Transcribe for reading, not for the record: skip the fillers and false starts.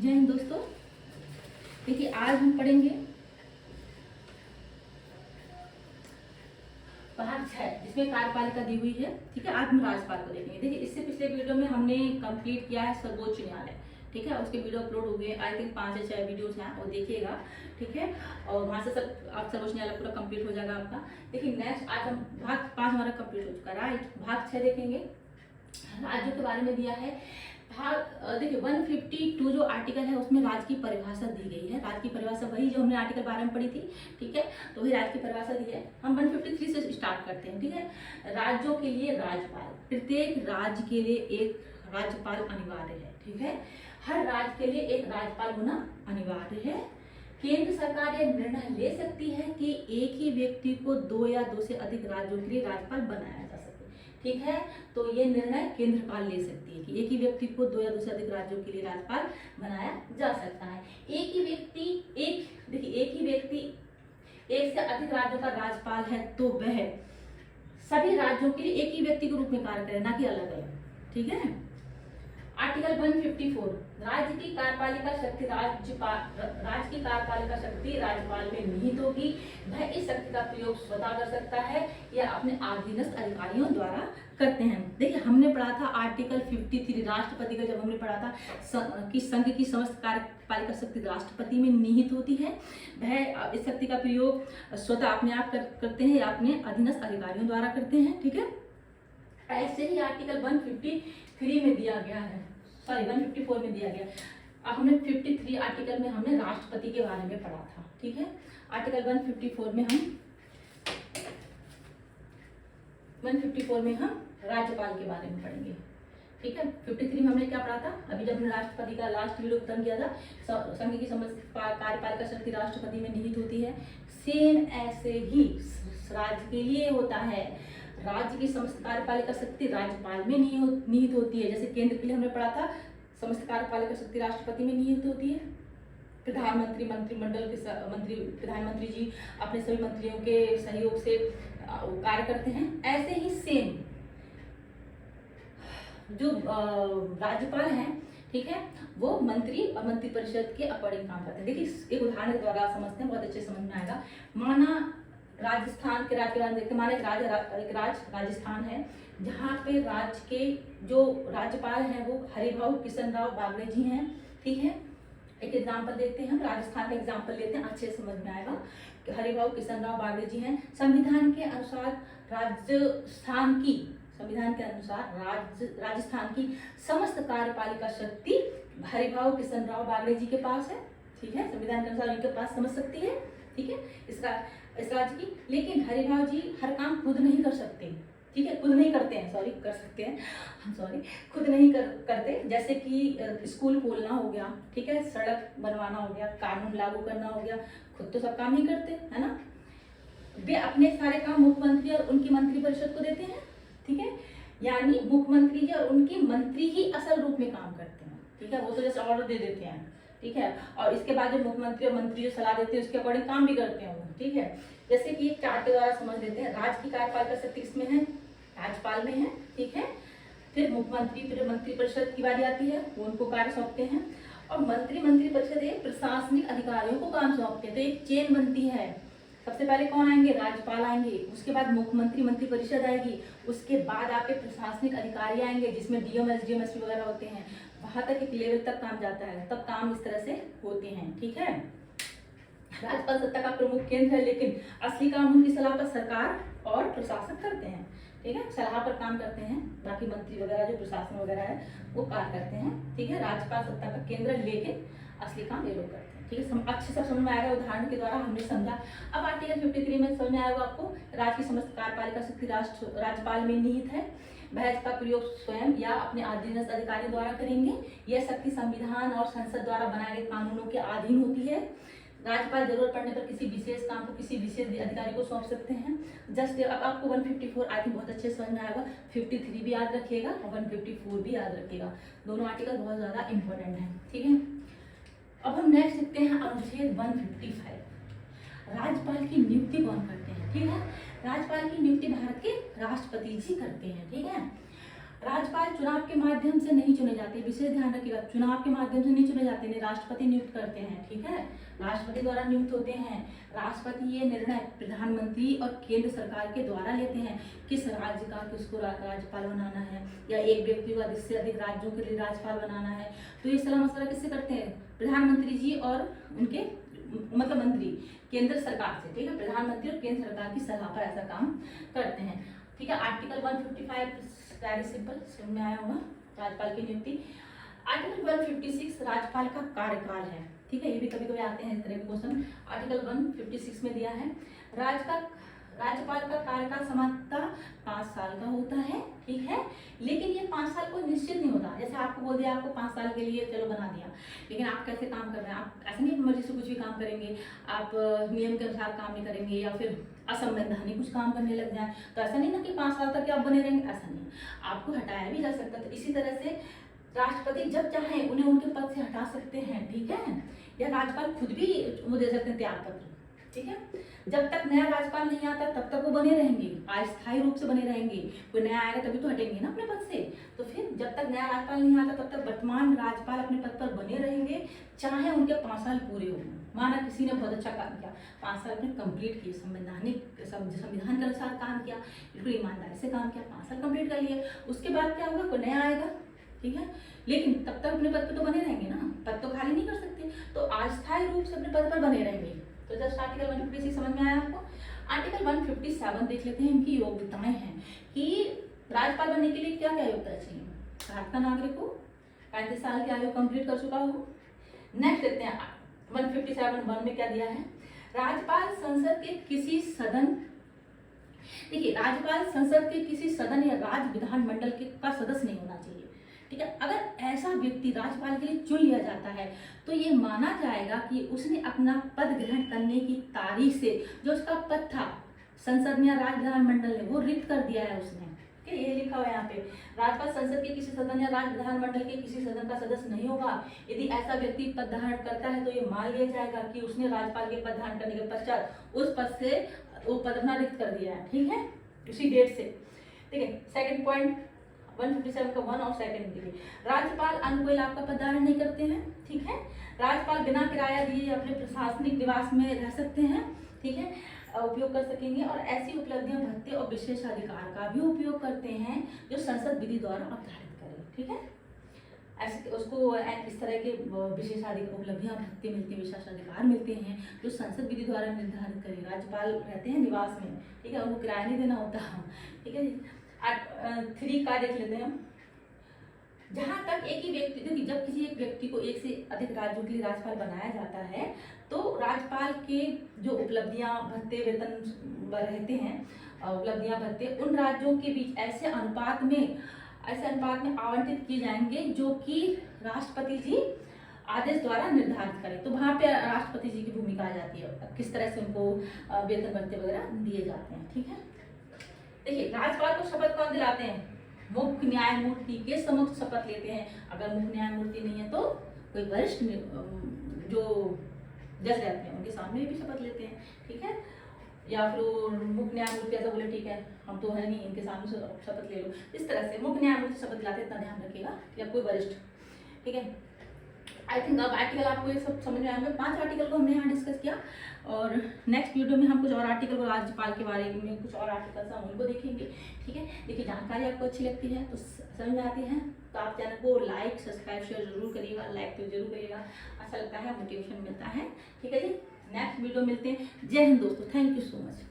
जय हिंद दोस्तों। देखिए आज हम पढ़ेंगे भाग 6 जिसमें कार्यपालिका दी हुई है। ठीक है, आज हम राज्यपाल को देखेंगे। देखिए इससे पिछले वीडियो में हमने कंप्लीट किया है सर्वोच्च न्यायालय। ठीक है, उसके वीडियो अपलोड हो गए, आई थिंक 5 या 6 वीडियोस हैं, वो देखिएगा। ठीक है, और वहां से सब आप सर्वोच्च न्यायालय पूरा कंप्लीट हो जाएगा आपका। देखिए नेक्स्ट आज हम भाग 5 हमारा कंप्लीट हो चुका है, भाग 6 देखेंगे। राज्यों के बारे में दिया है। देखिए 152 जो आर्टिकल है उसमें राज्य की परिभाषा दी गई है। राज्य की परिभाषा वही जो हमने आर्टिकल 12 में पढ़ी थी। ठीक है, तो वही राज्य की परिभाषा दी है। हम 153 से स्टार्ट करते हैं। ठीक है, राज्यों के लिए राज्यपाल, प्रत्येक राज्य के लिए एक राज्यपाल अनिवार्य है। ठीक है, हर राज्य के लिए एक राज्यपाल होना अनिवार्य है। केंद्र सरकार यह निर्णय ले सकती है कि एक ही व्यक्ति को 2 या 2 से अधिक राज्यों के लिए राज्यपाल बनाया जा सके। ठीक है, तो ये निर्णय केंद्रपाल ले सकती है कि एक ही व्यक्ति को 2 या 2 से अधिक राज्यों के लिए राज्यपाल बनाया जा सकता है। एक ही व्यक्ति एक से अधिक राज्यों का राज्यपाल है तो वह सभी राज्यों के लिए एक ही व्यक्ति के रूप में कार्य करे, ना कि अलग अलग। ठीक है, आर्टिकल 154 राज्य की कार्यपालिका शक्ति राज्यपाल में निहित होगी। वह इस शक्ति का प्रयोग स्वतः कर सकता है या अपने अधीनस्थ अधिकारियों द्वारा करते हैं। देखिए हमने पढ़ा था आर्टिकल 53 राष्ट्रपति का, जब हमने पढ़ा था कि संघ की समस्त कार्यपालिका शक्ति राष्ट्रपति में निहित होती है। वह इस शक्ति का प्रयोग स्वतः अपने आप करते हैं या अपने अधीनस्थ अधिकारियों द्वारा करते हैं। ठीक है, ऐसे ही आर्टिकल 153 में दिया गया है, सॉरी 154 में दिया गया। अब हमने 53 आर्टिकल में हमने राष्ट्रपति के बारे में पढ़ा था। ठीक है, आर्टिकल 154 में हम राज्यपाल के बारे में पढ़ेंगे। ठीक है, 53 में हमने क्या पढ़ा था? अभी जब हमने राष्ट्रपति का लास्ट वीडियो खत्म किया था, संघ की समस्त कार्यपालिका शक्ति राष्ट्रपति में निहित होती है। सेम ऐसे ही राज्य के लिए होता है। राज्य की समस्त कार्यपालिका शक्ति राज्यपाल में निहित होती है। जैसे केंद्र के लिए हमने पढ़ा था समस्त कार्यपालिका शक्ति राष्ट्रपति में निहित होती है। प्रधानमंत्री, मंत्रिमंडल के प्रधानमंत्री जी अपने सभी मंत्रियों के सहयोग से कार्य करते हैं। ऐसे ही सेम जो राज्यपाल हैं, ठीक है, वो मंत्री और मंत्रिपरिषद के अकॉर्डिंग काम करते हैं। देखिए एक उदाहरण के द्वारा समझते हैं, बहुत अच्छे समझ में आएगा। माना राजस्थान के राज्य के बारे में देखते हैं। माना एक राज्य राजस्थान है, जहाँ पे राज्य के जो राज्यपाल हैं वो हरिभाऊ किशन राव बागड़े जी हैं। ठीक है, एक एग्जाम्पल देखते हैं, हम राजस्थान का एग्जाम्पल लेते हैं, अच्छे समझ में आएगा। हरिभाऊ किशन राव बागड़े जी हैं। संविधान के अनुसार राजस्थान की समस्त कार्यपालिका शक्ति हरिभाऊ किशन राव बागड़े जी के पास है। ठीक है, संविधान के अनुसार उनके पास समझ सकती है। ठीक है, इस राज्य की, लेकिन हरिभाऊ जी हर काम खुद नहीं कर सकते। ठीक है, खुद नहीं करते हैं, सॉरी, कर सकते हैं, खुद नहीं करते। जैसे कि स्कूल खोलना हो गया, ठीक है, सड़क बनवाना हो गया, कानून लागू करना हो गया, खुद तो सब काम नहीं करते, है ना। वे अपने सारे काम मुख्यमंत्री और उनकी मंत्रिपरिषद को देते हैं। ठीक है, यानी मुख्यमंत्री जी और उनकी मंत्री ही असल रूप में काम करते हैं। ठीक है, वो तो जैसे ऑर्डर दे देते हैं। ठीक है, और इसके बाद जो मुख्यमंत्री और मंत्री जो सलाह देते हैं उसके अकॉर्डिंग काम भी करते हैं वो। ठीक है, जैसे कि एक चार्ट के द्वारा समझ लेते हैं। राज्य की कार्यपालिका शक्ति किसमें है? राज्यपाल में है। ठीक है, फिर मुख्यमंत्री, फिर मंत्रिपरिषद की बारी आती है, वो उनको कार्य सौंपते हैं, और मंत्रिपरिषद एक प्रशासनिक अधिकारियों को काम सौंपते हैं। तो एक चेन बनती है। सबसे पहले कौन आएंगे? राज्यपाल आएंगे, उसके बाद मुख्यमंत्री, मंत्रिपरिषद आएगी, उसके बाद आपके प्रशासनिक अधिकारी आएंगे जिसमें डीएम, एसडीएम, एसपी वगैरह होते हैं। वहां तक एक लेवल तक काम जाता है, तब काम इस तरह से होते हैं। ठीक है, राज्यपाल सत्ता का प्रमुख केंद्र है, लेकिन असली काम उनकी सलाह पर सरकार और प्रशासक करते हैं। ठीक है, सलाह पर काम करते हैं, बाकी मंत्री वगैरह जो प्रशासन वगैरह है वो कार्य करते हैं। ठीक है, राज्यपाल सत्ता का केंद्र, लेकिन असली काम ये लोग करते हैं। ठीक है, अच्छे से समझ में आएगा, उदाहरण के द्वारा हमने समझा। अब आर्टिकल 53 में समझ में आएगा आपको, राज्य की समस्त कार्यपालिका शक्ति राज्यपाल में निहित है। वह इसका प्रयोग स्वयं या अपने अधीनस्थ अधिकारी द्वारा करेंगे। यह शक्ति संविधान और संसद द्वारा बनाए गए कानूनों के अधीन होती है। राज्यपाल जरूरत पड़ने पर किसी विशेष काम को किसी विशेष अधिकारी को सौंप सकते हैं। जस्ट अब आपको 154 आई थिंक बहुत अच्छे समझ में आएगा। 53 भी याद रखिएगा और 154 भी याद रखिएगा, दोनों आर्टिकल बहुत ज्यादा इंपॉर्टेंट है। ठीक है, अब हम नेक्स्ट देखते हैं अनुच्छेद 155। राज्यपाल की नियुक्ति कौन करते हैं? ठीक है, राज्यपाल की नियुक्ति भारत के राष्ट्रपति जी करते हैं। ठीक है, राज्यपाल चुनाव के माध्यम से नहीं चुने जाते, विशेष ध्यान रखिएगा, चुनाव के माध्यम से नहीं चुने जाते, इन्हें राष्ट्रपति नियुक्त करते हैं, ठीक है, राष्ट्रपति द्वारा नियुक्त होते हैं। राष्ट्रपति ये निर्णय प्रधानमंत्री और केंद्र सरकार के द्वारा लेते हैं किस राज्य का किसको राज्यपाल बनाना है, या एक व्यक्ति को अधिक से अधिक राज्यों के लिए राज्यपाल बनाना है, तो ये सलाह मशवरा किससे करते हैं? प्रधानमंत्री जी और उनके मतलब मंत्री केंद्र सरकार से, ठीक है, प्रधानमंत्री और केंद्र सरकार की सलाह पर ऐसा काम करते हैं, ठीक है। आर्टिकल 155 वेरी सिंपल, समझ में आया होगा, राज्यपाल की नियुक्ति। आर्टिकल 156 राज्यपाल का कार्यकाल है, ठीक है, ये भी कभी कभी आते हैं इस तरह के क्वेश्चन। आर्टिकल 156 में दिया है राज्यपाल का कार्यकाल समाप्तः 5 साल का होता है, ठीक है, लेकिन ये 5 साल कोई निश्चित नहीं होता। जैसे आपको बोल दिया आपको 5 साल के लिए चलो बना दिया, लेकिन आप कैसे काम कर रहे हैं, आप ऐसे नहीं मर्जी से कुछ भी काम करेंगे, आप नियम के अनुसार काम नहीं करेंगे या फिर असंवैधानिक कुछ काम करने लग जाए, तो ऐसा नहीं ना कि 5 साल तक आप बने रहेंगे, ऐसा नहीं, आपको हटाया भी जा सकता है। तो इसी तरह से राष्ट्रपति जब चाहे उन्हें उनके पद से हटा सकते हैं, ठीक है, या राज्यपाल खुद भी वो दे सकते हैं त्याग पत्र, ठीक है। जब तक नया राज्यपाल नहीं आता तब तक वो बने रहेंगे, अस्थायी रूप से बने रहेंगे, कोई नया आएगा तभी तो हटेंगे ना अपने पद से। तो फिर जब तक नया राज्यपाल नहीं आता तब तक वर्तमान राज्यपाल अपने पद पर बने रहेंगे, चाहे उनके 5 साल पूरे हो। माना किसी ने बहुत अच्छा काम किया, 5 साल में कंप्लीट किए, संविधान के अनुसार काम किया, बिल्कुल ईमानदारी से काम किया, 5 साल कंप्लीट कर लिए, उसके बाद क्या होगा, कोई नया आएगा, ठीक है, लेकिन तब तक अपने पद पे तो बने रहेंगे ना, पद तो खाली नहीं कर सकते, तो अस्थायी रूप से अपने पद पर बने रहेंगे। तो जस्ट आर्टिकल 156 समझ में आया आपको। आर्टिकल 157 देख लेते हैं, इनकी योग्यताएं हैं कि राज्यपाल बनने के लिए क्या क्या योग्यता चाहिए। भारत का नागरिक हो, 35 साल की आयु कंप्लीट कर चुका हो। नेक्स्ट देखते हैं 157(1) में क्या दिया है, राज्यपाल संसद के किसी सदन, देखिए राज्यपाल संसद के किसी सदन या राज्य विधानमंडल का सदस्य नहीं होना चाहिए, ठीक है। अगर ऐसा व्यक्ति राज्यपाल के लिए चुन लिया जाता है तो ये माना जाएगा कि उसने अपना पद ग्रहण करने की तारीख से जो उसका पद था संसद में या राज्य विधानमंडल ने वो रिक्त कर दिया है उसने, ठीक है, ये लिखा हुआ है यहाँ पे। राज्यपाल संसद के किसी सदन या राज्य विधानमंडल के किसी सदन का सदस्य नहीं होगा। यदि ऐसा व्यक्ति पद धारण करता है तो ये मान लिया जाएगा कि उसने राज्यपाल के पद धारण करने के पश्चात उस पद से वो पद अपना रिक्त कर दिया है, ठीक है, उसी डेट से, ठीक है। सेकंड पॉइंट 157 का 1 और 2 के लिए राज्यपाल अन्य कोई लाभ का पद धारण नहीं करते हैं, ठीक है। राज्यपाल बिना किराया दिए अपने प्रशासनिक निवास में रह सकते हैं, ठीक है, उपयोग कर सकेंगे, और ऐसी उपलब्धियां भत्ते और विशेषाधिकार का भी उपयोग करते हैं जो संसद विधि द्वारा अवधारित करे, ठीक है। ऐसे उसको इस तरह के विशेषाधिकार उपलब्धियां भत्ते मिलते हैं, विशेषाधिकार मिलते हैं जो संसद विधि द्वारा निर्धारित करे। राज्यपाल रहते हैं निवास में, ठीक है, उनको किराया नहीं देना होता, ठीक है। 3 का देख लेते हैं हम। जहां तक एक ही व्यक्ति, देखिए जब किसी एक व्यक्ति को एक से अधिक राज्यों के लिए राज्यपाल बनाया जाता है तो राज्यपाल के जो उपलब्धियां भत्ते वेतन रहते हैं, उपलब्धियां भत्ते उन राज्यों के बीच ऐसे अनुपात में आवंटित किए जाएंगे जो कि राष्ट्रपति जी आदेश द्वारा निर्धारित करें। तो वहां पे राष्ट्रपति जी की भूमिका आ जाती है, किस तरह से उनको वेतन भत्ते वगैरह दिए जाते हैं, ठीक है। देखिए राज्यपाल को शपथ कौन दिलाते हैं, मुख्य न्यायमूर्ति के समक्ष शपथ लेते हैं। अगर मुख्य न्यायमूर्ति नहीं है तो कोई वरिष्ठ जो जज रहते हैं उनके सामने भी शपथ लेते हैं, ठीक है, या फिर मुख्य न्यायमूर्ति ऐसा बोले ठीक है हम तो है नहीं, इनके सामने शपथ ले लो, इस तरह से मुख्य न्यायमूर्ति शपथ दिलाते, इतना ध्यान रखिएगा, या कोई वरिष्ठ, ठीक है। आई थिंक अब आर्टिकल आपको ये सब समझ में आएंगे। 5 आर्टिकल को हमने यहाँ डिस्कस किया, और नेक्स्ट वीडियो में हम कुछ और आर्टिकल को, राज्यपाल के बारे में कुछ और आर्टिकल्स हम उनको देखेंगे, ठीक है। देखिए जानकारी आपको अच्छी लगती है तो समझ में आती है तो आप चैनल को लाइक सब्सक्राइब शेयर जरूर करिएगा, लाइक तो जरूर करिएगा, अच्छा लगता है, मोटिवेशन मिलता है, ठीक है जी। नेक्स्ट वीडियो मिलते हैं। जय हिंद दोस्तों, थैंक यू सो मच।